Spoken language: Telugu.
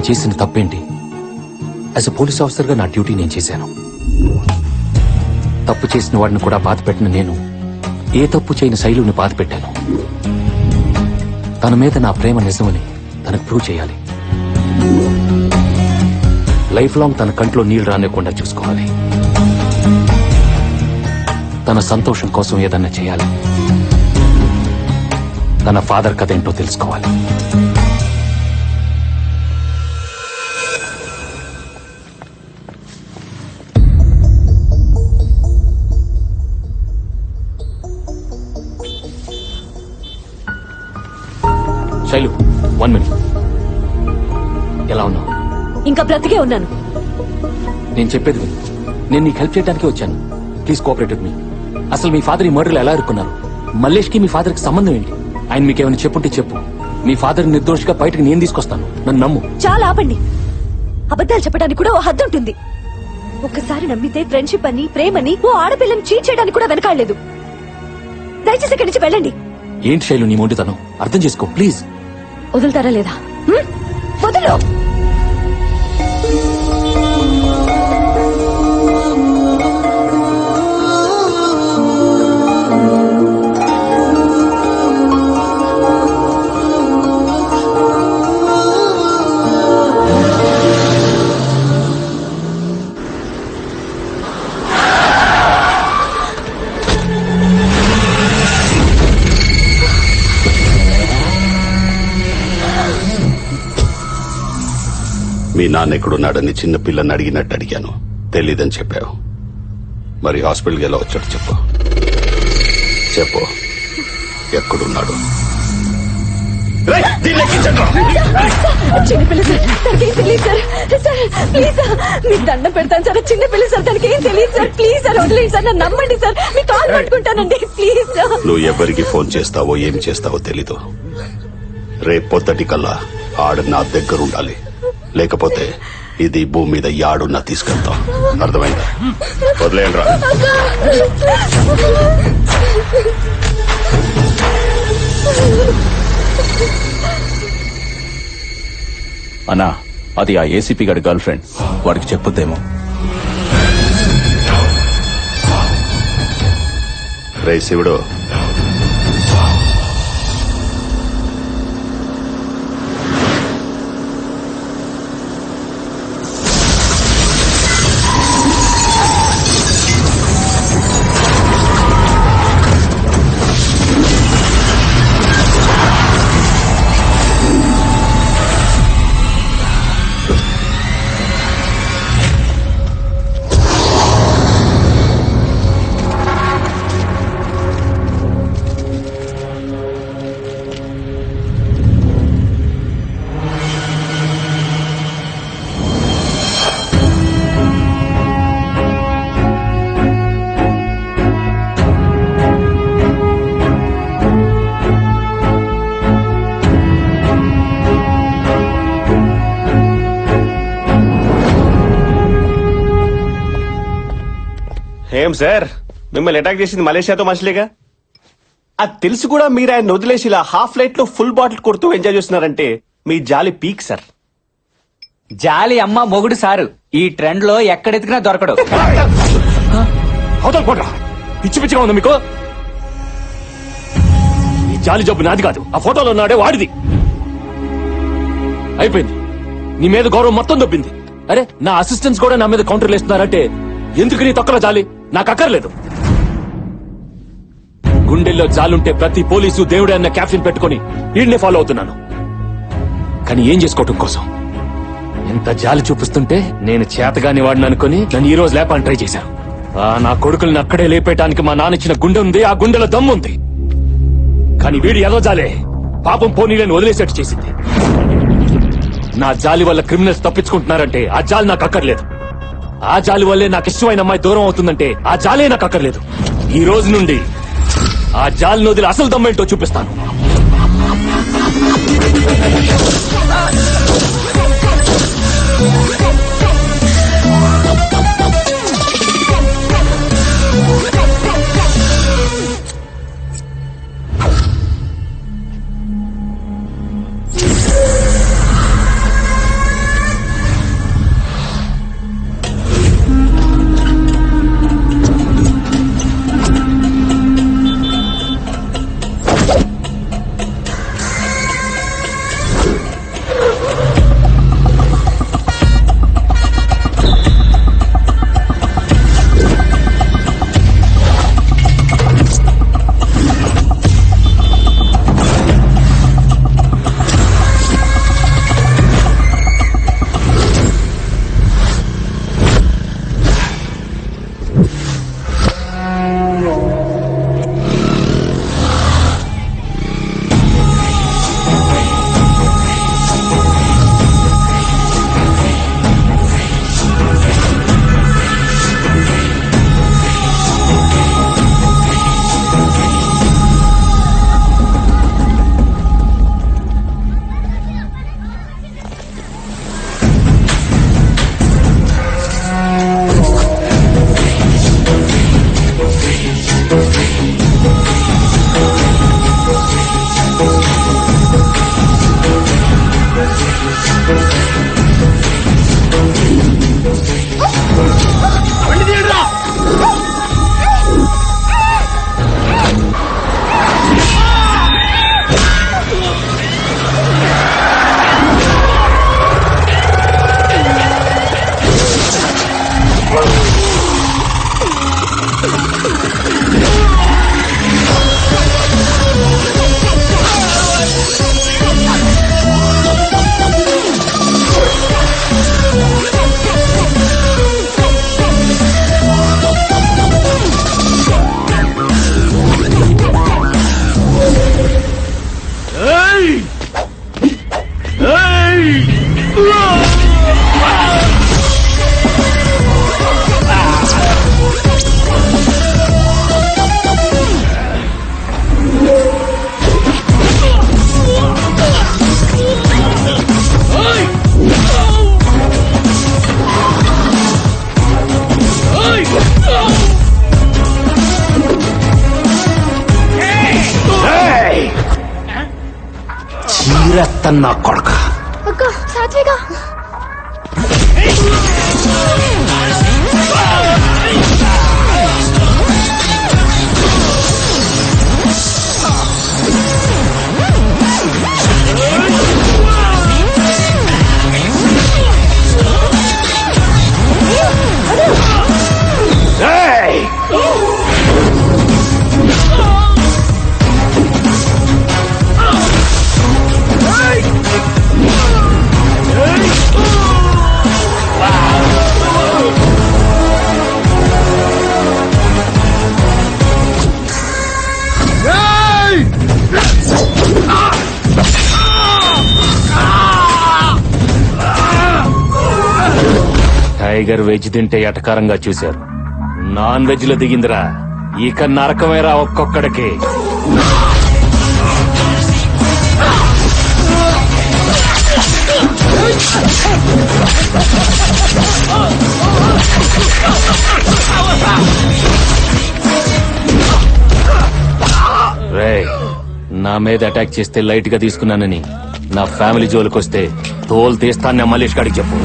చేసిన తప్పేంటి? యాజ్ ఎ పోలీస్ ఆఫీసర్గా నా డ్యూటీ నేను చేశాను. తప్పు చేసిన వాడిని కూడా బాధ పెట్టిన నేను ఏ తప్పు చేయని శైలుని బాధ పెట్టాను. తన మీద నా ప్రేమ నిజమని తనకు ప్రూవ్ చేయాలి. లైఫ్ లాంగ్ తన కంట్లో నీళ్లు రానివ్వకుండా చూసుకోవాలి. తన సంతోషం కోసం ఏదన్నా చేయాలి. తన ఫాదర్ కథ ఏంటో తెలుసుకోవాలి. శైలు, 1 minute. ఎలా ఉన్నావు? ఇంకా బ్రతికే ఉన్నాను. నేను చెప్పేది విను. నేను నీకు హెల్ప్ చేయడానికి వచ్చాను. Please cooperate with me. అసలు మీ ఫాదర్ ఈ మర్డర్లో ఎలా ఇరుక్కున్నారు? మల్లేష్ కి మీ ఫాదర్ కి సంబంధం ఏంటి? ఆయన మీకేమైనా చెప్పుంటే చెప్పు. మీ ఫాదర్ నిర్దోషిగా బయటకు నేను తీసుకొస్తాను. నన్ను నమ్ము. చాలా ఆపండి. అబద్ధాలు చెప్పడానికి కూడా ఓ హద్దు ఉంటుంది. ఒక్కసారి నమ్మితే ఫ్రెండ్షిప్ అని, ప్రేమని, ఓ ఆడపిల్లని చీట్ చేయడానికి కూడా వెనకాడలేదు. దయచేసి ఇక్కడి నుంచి వెళ్ళండి. ఏంటి శైలు నీ మొండితనం? అర్థం చేసుకో ప్లీజ్. వదులుతారా లేదా? వదులు. మీ నాన్న ఎక్కడున్నాడని చిన్న పిల్లని అడిగినట్టు అడిగాను. తెలీదని చెప్పావు. మరి హాస్పిటల్కి ఎలా వచ్చాడు చెప్పు. చెప్పు, ఎక్కడున్నాడు? చిన్నపిల్ల సార్, తనకేం తెలియదు సార్. సార్ ప్లీజ్ సార్, మీకు దండం పెడతాను సార్. చిన్నపిల్ల సార్, తనకేం తెలియదు సార్. ప్లీజ్ సార్ వదిలేండి సార్, నన్ను నమ్మండి సార్. మీ కాల్ పట్టుకుంటానండి ప్లీజ్ సార్. నువ్వు ఎవరికి ఫోన్ చేస్తావో ఏం చేస్తావో తెలీదు. రేపు పొద్దుటికల్లా ఆడ నా దగ్గర ఉండాలి. లేకపోతే ఇది భూమి మీద యాడున్నా తీసుకెళ్తాం. అర్థమైందా? వదిలేయండి రా. అన్నా, అది ఆ ఏసీపీ గారి గర్ల్ ఫ్రెండ్. వాడికి చెప్పొద్దేమో. రే శివుడు, ఏం సార్, మిమ్మల్ని అటాక్ చేసింది మలేషియాతో మనుషులేగా? అది తెలిసి కూడా మీరు ఆయన వదిలేసి ఇలా హాఫ్ లైట్ లో ఫుల్ బాటిల్ కొడుతూ ఎంజాయ్ చేస్తున్నారంటే మీ జాలి పీక్ సార్. జాలి అమ్మ మొగుడు సారు. ఈ ట్రెండ్ లో ఎక్కడెతికినా దొరకడు. అవతల పోట్రా. పిచ్చి పిచ్చిగా ఉంది మీకు. ఈ జాలి జబ్బు నాది కాదు. ఆ ఫోటోలో ఉన్నాడే వాడిది. అయిపోయింది. నీ మీద గౌరవం మొత్తం దొబ్బింది. అరే, నా అసిస్టెంట్స్ కూడా నా మీద కౌంటర్లు వేస్తున్నారంటే ఎందుకు నీ తొక్కలో జాలి? నాకు అక్కర్లేదు. గుండెల్లో జాలుంటే ప్రతి పోలీసు దేవుడే అన్న క్యాప్షన్ పెట్టుకుని వీడిని ఫాలో అవుతున్నాను. కానీ ఏం చేసుకోవటం కోసం? ఎంత జాలి చూపిస్తుంటే నేను చేతగాని వాడిని అనుకుని నన్ను ఈ రోజు లేపాలని ట్రై చేశాను. నా కొడుకుల్ని అక్కడే లేపేయటానికి మా నాన్న ఇచ్చిన గుండె ఉంది. ఆ గుండెలో దమ్ముంది. కానీ వీడి ఎలా జాలే పాపం పోనీలను వదిలేసేట్టు చేసింది. నా జాలి వల్ల క్రిమినల్స్ తప్పించుకుంటున్నారంటే ఆ జాలి నాకు అక్కర్లేదు. ఆ జాలి వల్లే నాకు ఇష్టమైన అమ్మాయి దూరం అవుతుందంటే ఆ జాలే నాకు అక్కర్లేదు. ఈ రోజు నుండి ఆ జాలిని వదిలి అసలు దమ్మేంటో చూపిస్తాను. చంపేస్తాను నా కొడక. అక్క సాత్విక ఏయ్! టైగర్ వెజ్ తింటే ఎటకారంగా చూశారు. నాన్ వెజ్ లో దిగిందిరా. ఇక నరకమేరా ఒక్కొక్కడికి. రేయ్, నా మీద అటాక్ చేస్తే లైట్ గా తీసుకున్నానని నా ఫ్యామిలీ జోలికొస్తే తోలు తీస్తాను మల్లేష్ గారికి చెప్పు.